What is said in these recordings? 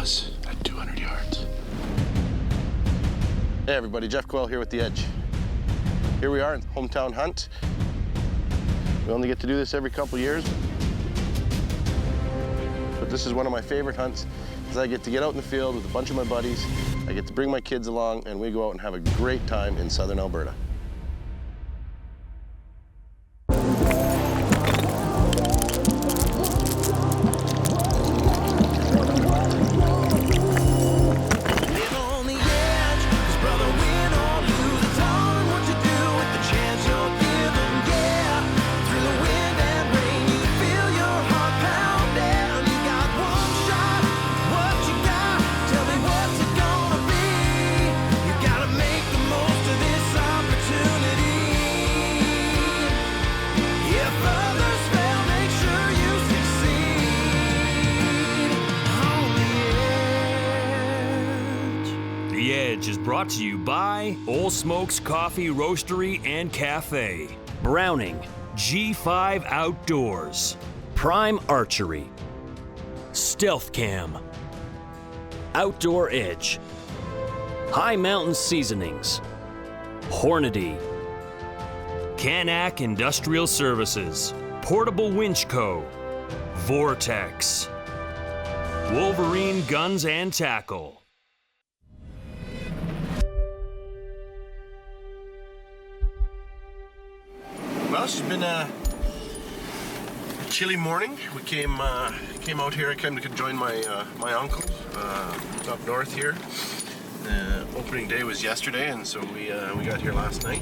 us at 200 yards. Hey everybody, Jeff Coyle here with The Edge. Here we are in hometown hunt. We only get to do this every couple years. But this is one of my favorite hunts, because I get to get out in the field with a bunch of my buddies. I get to bring my kids along, and we go out and have a great time in southern Alberta. The Edge is brought to you by Old Smokes Coffee Roastery and Cafe, Browning, G5 Outdoors, Prime Archery, Stealth Cam, Outdoor Edge, High Mountain Seasonings, Hornady, Canac Industrial Services, Portable Winch Co., Vortex, Wolverine Guns and Tackle. Well, it's been a chilly morning. We came out here. I came to join my uncle up north here. Opening day was yesterday, and so we got here last night.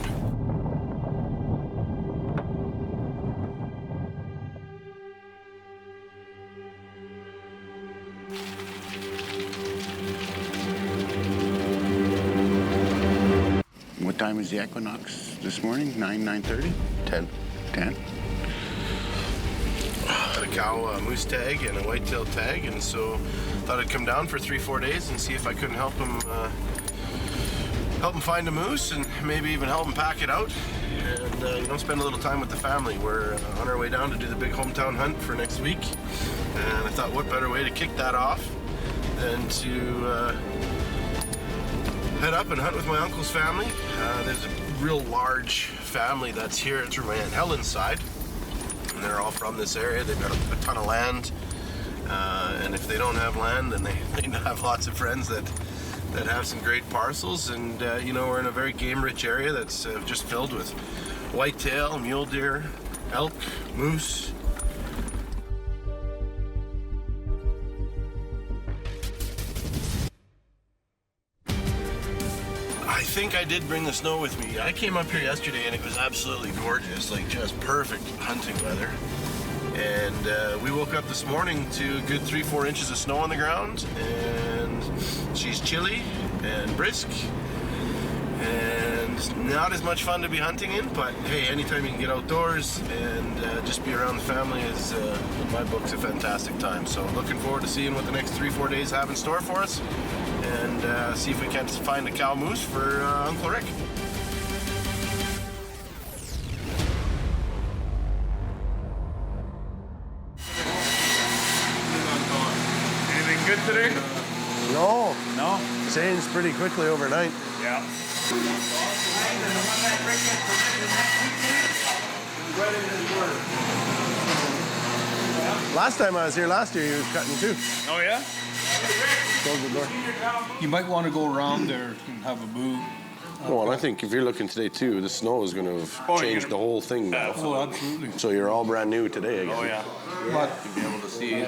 What time is the equinox this morning? 9:30? 10. 10? Had a cow moose tag and a whitetail tag, and so thought I'd come down for 3-4 days and see if I couldn't help him find a moose and maybe even help him pack it out and spend a little time with the family. We're on our way down to do the big hometown hunt for next week, and I thought what better way to kick that off than to head up and hunt with my uncle's family. There's a real large family that's here through my Aunt Helen's side, and they're all from this area. They've got a ton of land, and if they don't have land, then they have lots of friends that have some great parcels. And we're in a very game-rich area that's just filled with whitetail, mule deer, elk, moose. I think I did bring the snow with me. I came up here yesterday and it was absolutely gorgeous, like just perfect hunting weather. And we woke up this morning to a good 3-4 inches of snow on the ground, and she's chilly and brisk and not as much fun to be hunting in, but hey, anytime you can get outdoors and just be around the family is, in my book, a fantastic time. So looking forward to seeing what the next 3-4 days have in store for us, and see if we can find a cow moose for Uncle Rick. Anything good today? No. No? Changed pretty quickly overnight. Yeah. Last time I was here last year, he was cutting too. Oh, yeah? Close the door. You might want to go around there and have a boo. Well, and I think if you're looking today too, the snow is going to have changed the whole thing now. Oh, absolutely. So you're all brand new today again. Oh, yeah. But Be able to see it.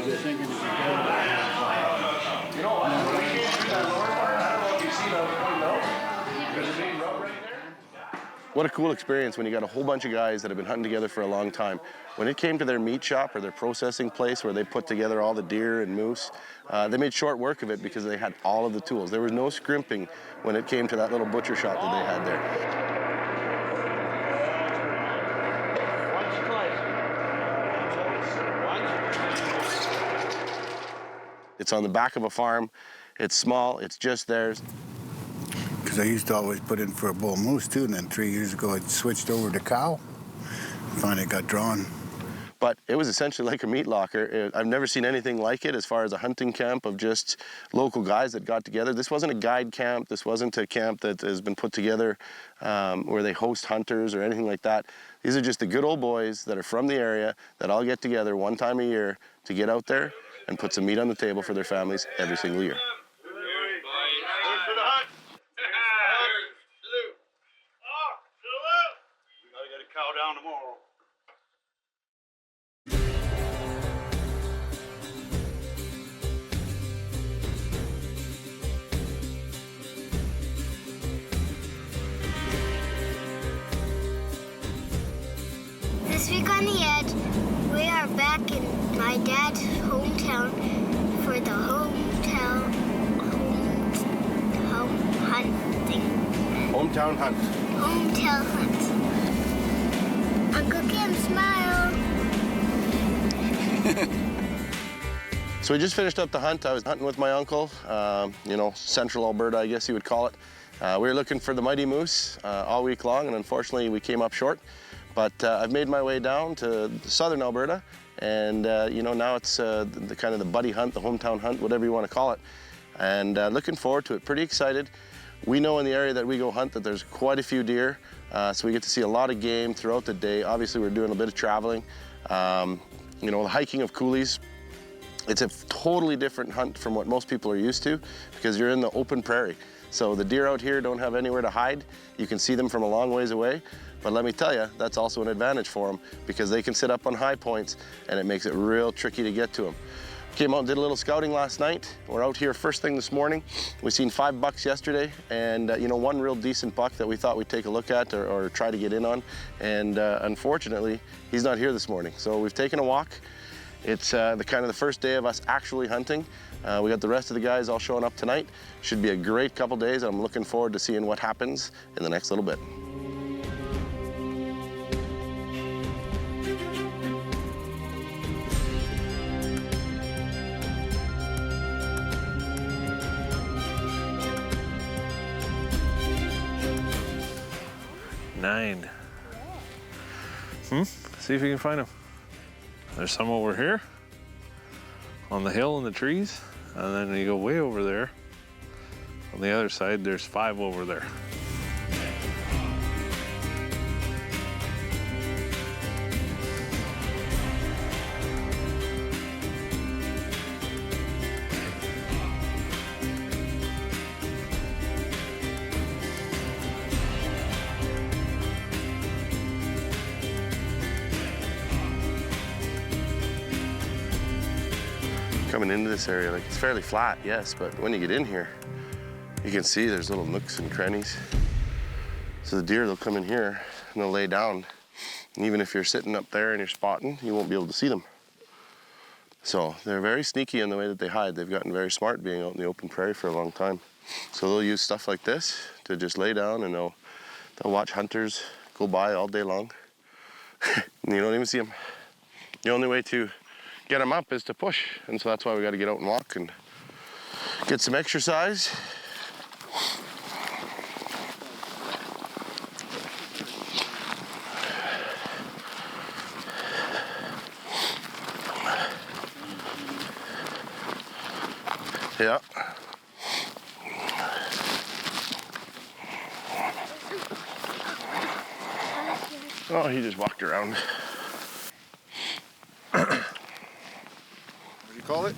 What a cool experience when you got a whole bunch of guys that have been hunting together for a long time. When it came to their meat shop or their processing place where they put together all the deer and moose, they made short work of it because they had all of the tools. There was no scrimping when it came to that little butcher shop that they had there. It's on the back of a farm. It's small, it's just theirs. Because I used to always put in for a bull moose too, and then 3 years ago I switched over to cow. Finally got drawn. But it was essentially like a meat locker. I've never seen anything like it as far as a hunting camp of just local guys that got together. This wasn't a guide camp. This wasn't a camp that has been put together where they host hunters or anything like that. These are just the good old boys that are from the area that all get together one time a year to get out there and put some meat on the table for their families every single year. This week on The Edge, we are back in my dad's hometown for the hometown hunting. Hometown hunt. Hometown hunt. Uncle Kim, smile. So we just finished up the hunt. I was hunting with my uncle, central Alberta, I guess you would call it. We were looking for the mighty moose all week long, and unfortunately we came up short. But I've made my way down to southern Alberta, and now it's the kind of the buddy hunt, the hometown hunt, whatever you want to call it. And looking forward to it, pretty excited. We know in the area that we go hunt that there's quite a few deer, so we get to see a lot of game throughout the day. Obviously we're doing a bit of traveling. The hiking of Coolies, it's a totally different hunt from what most people are used to because you're in the open prairie. So the deer out here don't have anywhere to hide. You can see them from a long ways away. But let me tell you, that's also an advantage for them because they can sit up on high points and it makes it real tricky to get to them. Came out and did a little scouting last night. We're out here first thing this morning. We seen 5 bucks yesterday and one real decent buck that we thought we'd take a look at or try to get in on. And unfortunately, he's not here this morning. So we've taken a walk. It's the first day of us actually hunting. We got the rest of the guys all showing up tonight. Should be a great couple days. I'm looking forward to seeing what happens in the next little bit. Nine. See if you can find them. There's some over here on the hill in the trees, and then you go way over there. On the other side, there's 5 over there. Coming into this area, it's fairly flat, yes, but when you get in here, you can see there's little nooks and crannies. So the deer, they'll come in here and they'll lay down. And even if you're sitting up there and you're spotting, you won't be able to see them. So they're very sneaky in the way that they hide. They've gotten very smart being out in the open prairie for a long time. So they'll use stuff like this to just lay down and they'll watch hunters go by all day long. And you don't even see them. The only way to get them up is to push, and so that's why we got to get out and walk and get some exercise. Yeah. Oh, he just walked around. Call it?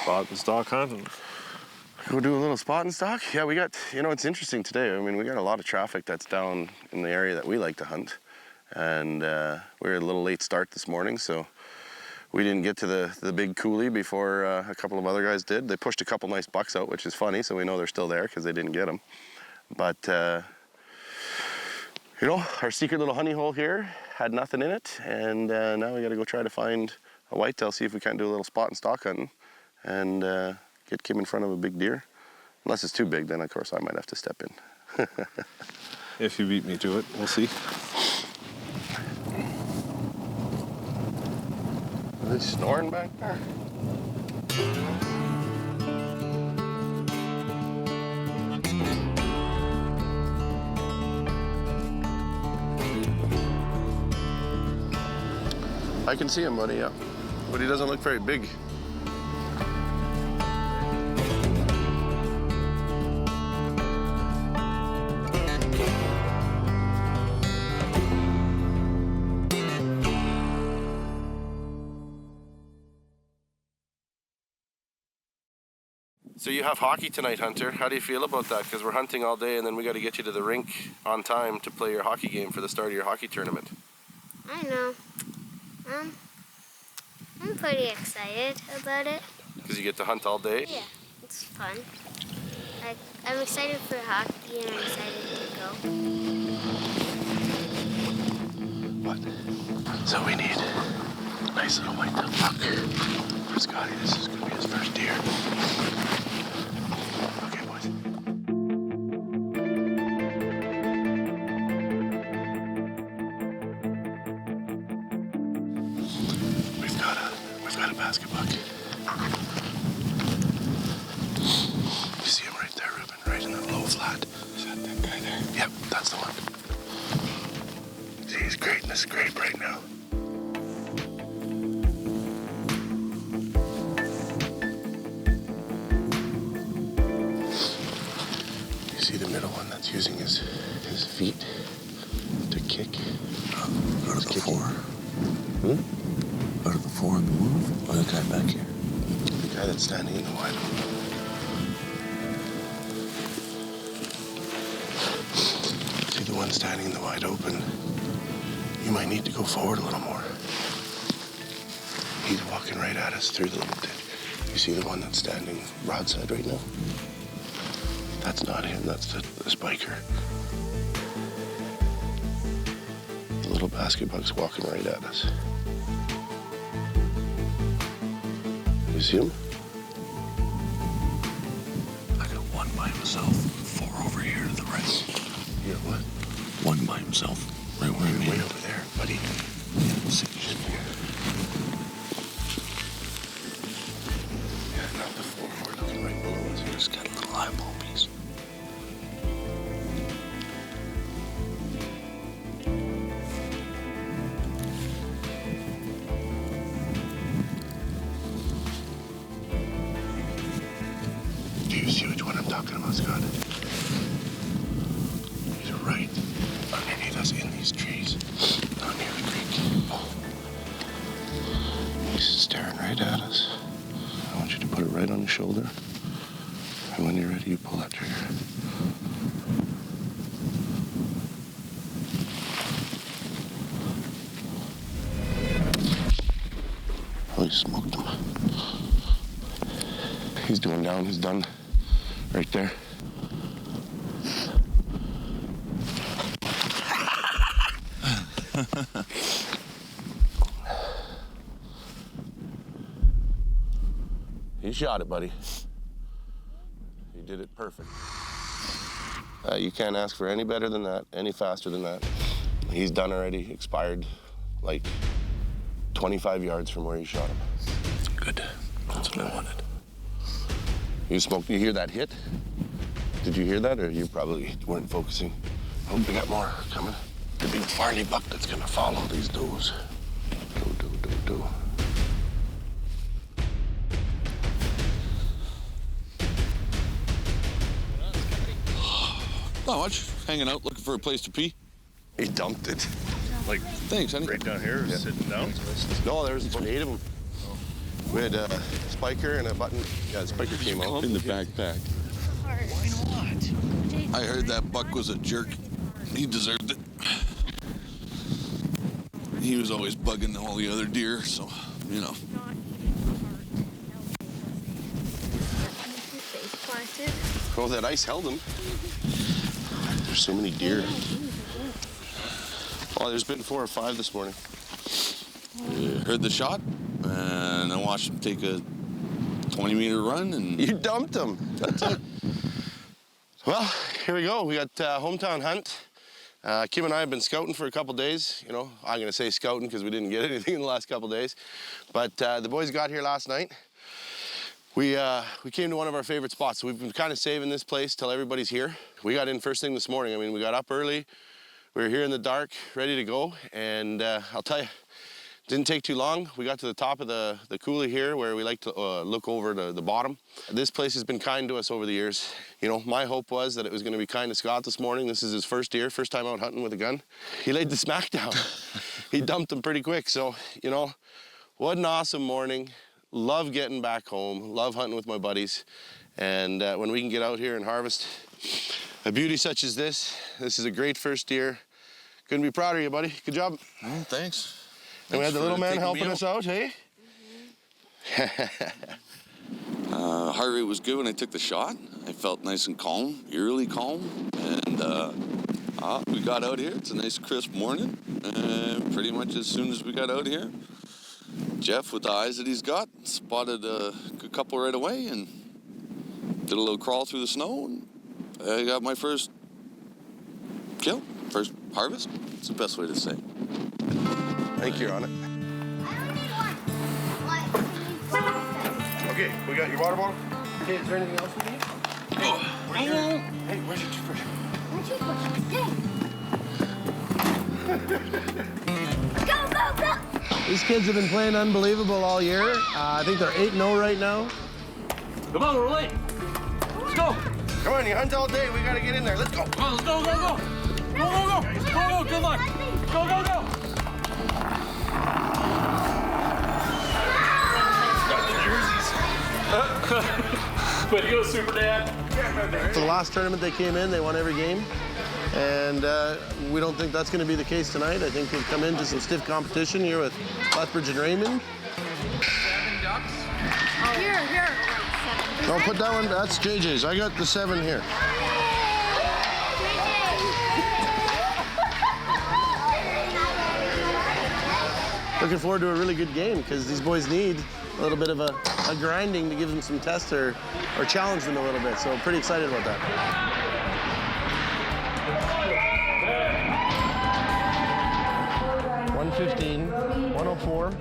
Spot and stalk hunting. Go do a little spot and stalk? Yeah, we got, it's interesting today. I mean, we got a lot of traffic that's down in the area that we like to hunt. And we were a little late start this morning, so we didn't get to the big coulee before a couple of other guys did. They pushed a couple nice bucks out, which is funny, so we know they're still there because they didn't get them. But, our secret little honey hole here had nothing in it, and now we got to go try to find a whitetail, see if we can't do a little spot and stalk hunting and get Kim in front of a big deer. Unless it's too big, then of course I might have to step in. If you beat me to it, we'll see. Are they snoring back there? I can see him, buddy, yeah. But he doesn't look very big. So you have hockey tonight, Hunter. How do you feel about that? Because we're hunting all day and then we got to get you to the rink on time to play your hockey game for the start of your hockey tournament. I know. I'm pretty excited about it. Because you get to hunt all day? Yeah, it's fun. I'm excited for hockey and I'm excited to go. What? So we need a nice little white-tailed buck for Scotty. This is going to be his first deer. Okay, boys. We've got a basket buck. You see him right there, Ruben, right in the low flat. Is that guy there? Yep, that's the one. See, he's great in this scrape right now. You see the middle one that's using his feet to kick? Out of the four. Out of the four on the move? Or the guy back here? The guy that's standing in the wide open. See the one standing in the wide open? You might need to go forward a little more. He's walking right at us through the little ditch. You see the one that's standing broadside right now? That's not him, that's the spiker. The little basket buck's walking right at us. You see him? I got one by himself, four over here to the right. Yeah, what? One by himself, right where I'm Way at. over there, buddy. Yeah, not the four. We're looking right below us. Just got a little eyeball piece. Do you see which one I'm talking about, Scott? He's right underneath us in these trees, down near the creek. He's staring right at us. I want you to put it right on his shoulder. And when you're ready, you pull that trigger. Oh, he smoked him. He's doing down, he's done. Right there. You shot it, buddy. You did it perfect. You can't ask for any better than that, any faster than that. He's done already, expired like 25 yards from where you shot him. Good. That's what I wanted. You smoked, you hear that hit? Did you hear that, or you probably weren't focusing? Oh, we got more coming. The big Farley buck that's gonna follow these does. Do. Not much. Hanging out, looking for a place to pee. He dumped it. Like Thanks, honey. right down here, sitting down. No, there was about 8 of them. We had a spiker and a button. Yeah, the spiker came out. In the backpack. I heard that buck was a jerk. He deserved it. He was always bugging all the other deer, so, you know. Oh, that ice held him. There's so many deer. Oh, there's been 4 or 5 this morning. Heard the shot, and I watched him take a 20-meter run, and You dumped him. That's it. Well, here we go. We got hometown hunt. Kim and I have been scouting for a couple days. You know, I'm gonna say scouting because we didn't get anything in the last couple days. But the boys got here last night. We came to one of our favorite spots. So we've been kind of saving this place till everybody's here. We got in first thing this morning. I mean, we got up early. We were here in the dark, ready to go. And I'll tell you, Didn't take too long. We got to the top of the coulee here where we like to look over the bottom. This place has been kind to us over the years. You know, my hope was that it was going to be kind to Scott this morning. This is his first deer, first time out hunting with a gun. He laid the smack down. He dumped him pretty quick. So, you know, what an awesome morning. Love getting back home. Love hunting with my buddies. And when we can get out here and harvest a beauty such as this is a great first deer. Couldn't be prouder of you, buddy. Good job. Thanks. And we had the little man helping us out, hey? Heart rate was good when I took the shot. I felt nice and calm, eerily calm. And we got out here. It's a nice crisp morning. And pretty much as soon as we got out here, Jeff, with the eyes that he's got, spotted a good couple right away and did a little crawl through the snow. And I got my first kill, first harvest. It's the best way to say. I think you're on it. Okay, we got your water bottle. Okay, is there anything else we need? Hey, where's your toothbrush? Go! These kids have been playing unbelievable all year. I think they're 8-0 right now. Come on, we're late. Let's go. Come on, you hunt all day. We gotta get in there. Let's go. Come on, let's go. Go. Good luck. Go. Way to go, Super Dad. For the last tournament they came in, they won every game. And we don't think that's going to be the case tonight. I think we've come into some stiff competition here with Lethbridge and Raymond. 7 ducks. Here. Don't put that one, that's JJ's. I got the 7 here. Looking forward to a really good game because these boys need a little bit of a grinding to give them some test or challenge them a little bit. So I'm pretty excited about that. 115, 104.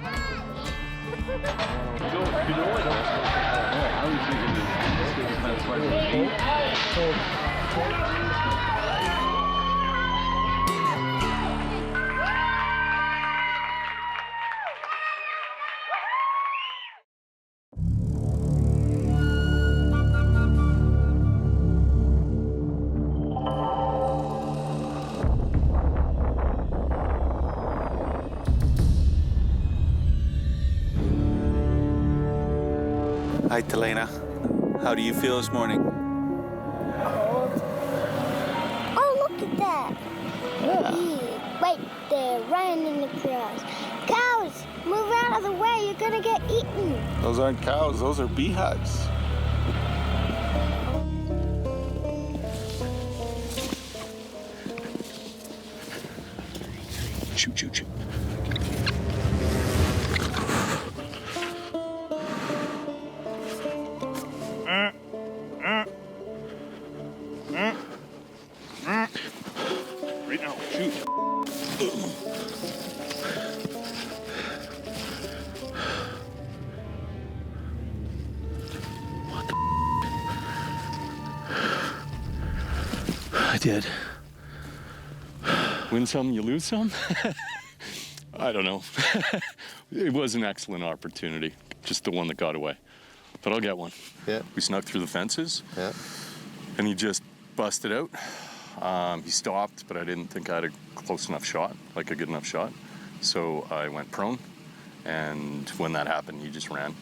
Hi, Telena. How do you feel this morning? Oh, look at that. Yeah. Right there, running in the grass. Cows, move out of the way. You're gonna get eaten. Those aren't cows. Those are beehives. Shoot. Right now, shoot. What the I did. Win some, you lose some? I don't know. It was an excellent opportunity, just the one that got away. But I'll get one. Yeah. We snuck through the fences. Yeah. And he just busted out. He stopped, but I didn't think I had a close enough shot, like a good enough shot. So I went prone, and when that happened, he just ran.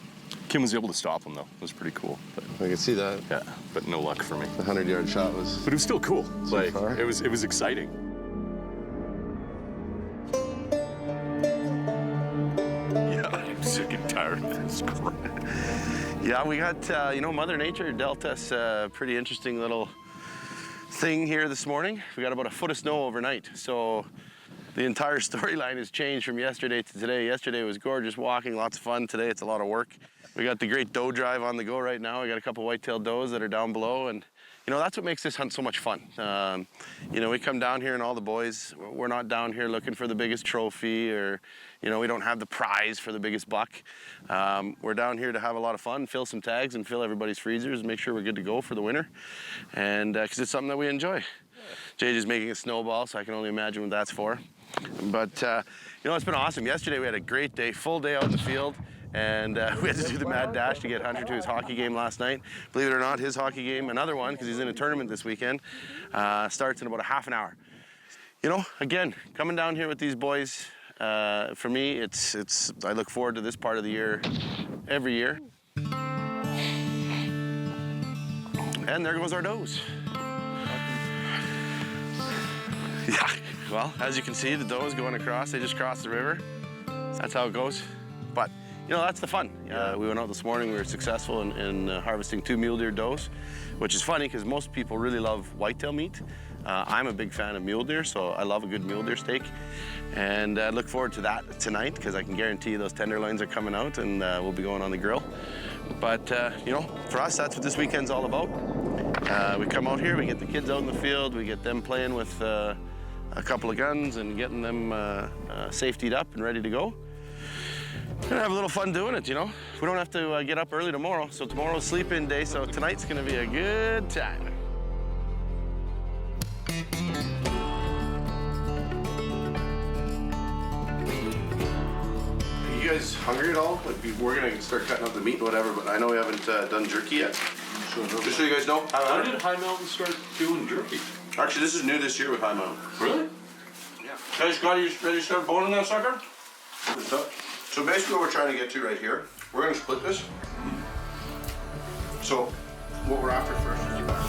Kim was able to stop him, though. It was pretty cool. But, I can see that. yeah, but no luck for me. The 100-yard shot was... But it was still cool. Like, far. it was exciting. Yeah, I'm sick and tired of this crap. Yeah, we got, you know, Mother Nature dealt us a pretty interesting little thing here this morning. We got about a foot of snow overnight. So the entire storyline has changed from yesterday to today. Yesterday was gorgeous walking, lots of fun. Today it's a lot of work. We got the great doe drive on the go right now. We got a couple white-tailed does that are down below, and you know, that's what makes this hunt so much fun. You know, we come down here and all the boys, we're not down here looking for the biggest trophy or, you know, we don't have the prize for the biggest buck. We're down here to have a lot of fun, fill some tags and fill everybody's freezers and make sure we're good to go for the winter. And because it's something that we enjoy. JJ's making a snowball, so I can only imagine what that's for. But, you know, it's been awesome. Yesterday we had a great day, full day out in the field. And we had to do the mad dash to get Hunter to his hockey game last night. Believe it or not, his hockey game, another one, because he's in a tournament this weekend, starts in about a half an hour. You know, again, coming down here with these boys, for me, I look forward to this part of the year every year. And there goes our does. Yeah, well, as you can see, the does going across. They just crossed the river. That's how it goes. But, you know, that's the fun. We went out this morning. We were successful in harvesting 2 mule deer does, which is funny because most people really love whitetail meat. I'm a big fan of mule deer, so I love a good mule deer steak. And I look forward to that tonight because I can guarantee you those tenderloins are coming out and we'll be going on the grill. But, you know, for us, that's what this weekend's all about. We come out here, we get the kids out in the field, we get them playing with a couple of guns and getting them safetied up and ready to go. We're gonna have a little fun doing it, you know? We don't have to get up early tomorrow, so tomorrow's sleep-in day, so tonight's gonna be a good time. You guys hungry at all? Like, we're gonna start cutting up the meat and whatever, but I know we haven't done jerky yet. Just so you guys know. How did High Mountain start doing jerky? Actually, this is new this year with High Mountain. Really? Yeah. Guys, Scotty, you ready to start boning that sucker? So basically what we're trying to get to right here, we're gonna split this. So what we're after first is the back.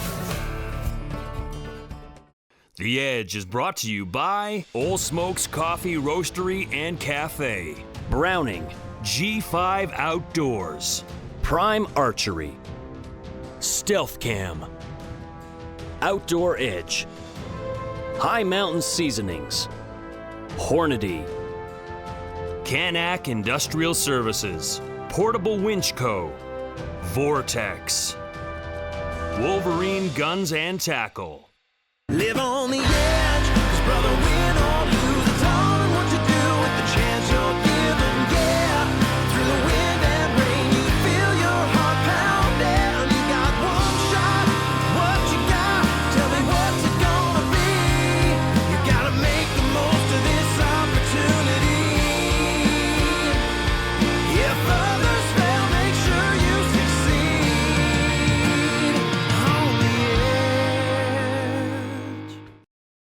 The Edge is brought to you by Old Smokes Coffee Roastery and Cafe, Browning, G5 Outdoors, Prime Archery, Stealth Cam, Outdoor Edge, High Mountain Seasonings, Hornady, Canac Industrial Services, Portable Winch Co., Vortex, Wolverine Guns and Tackle. Live on the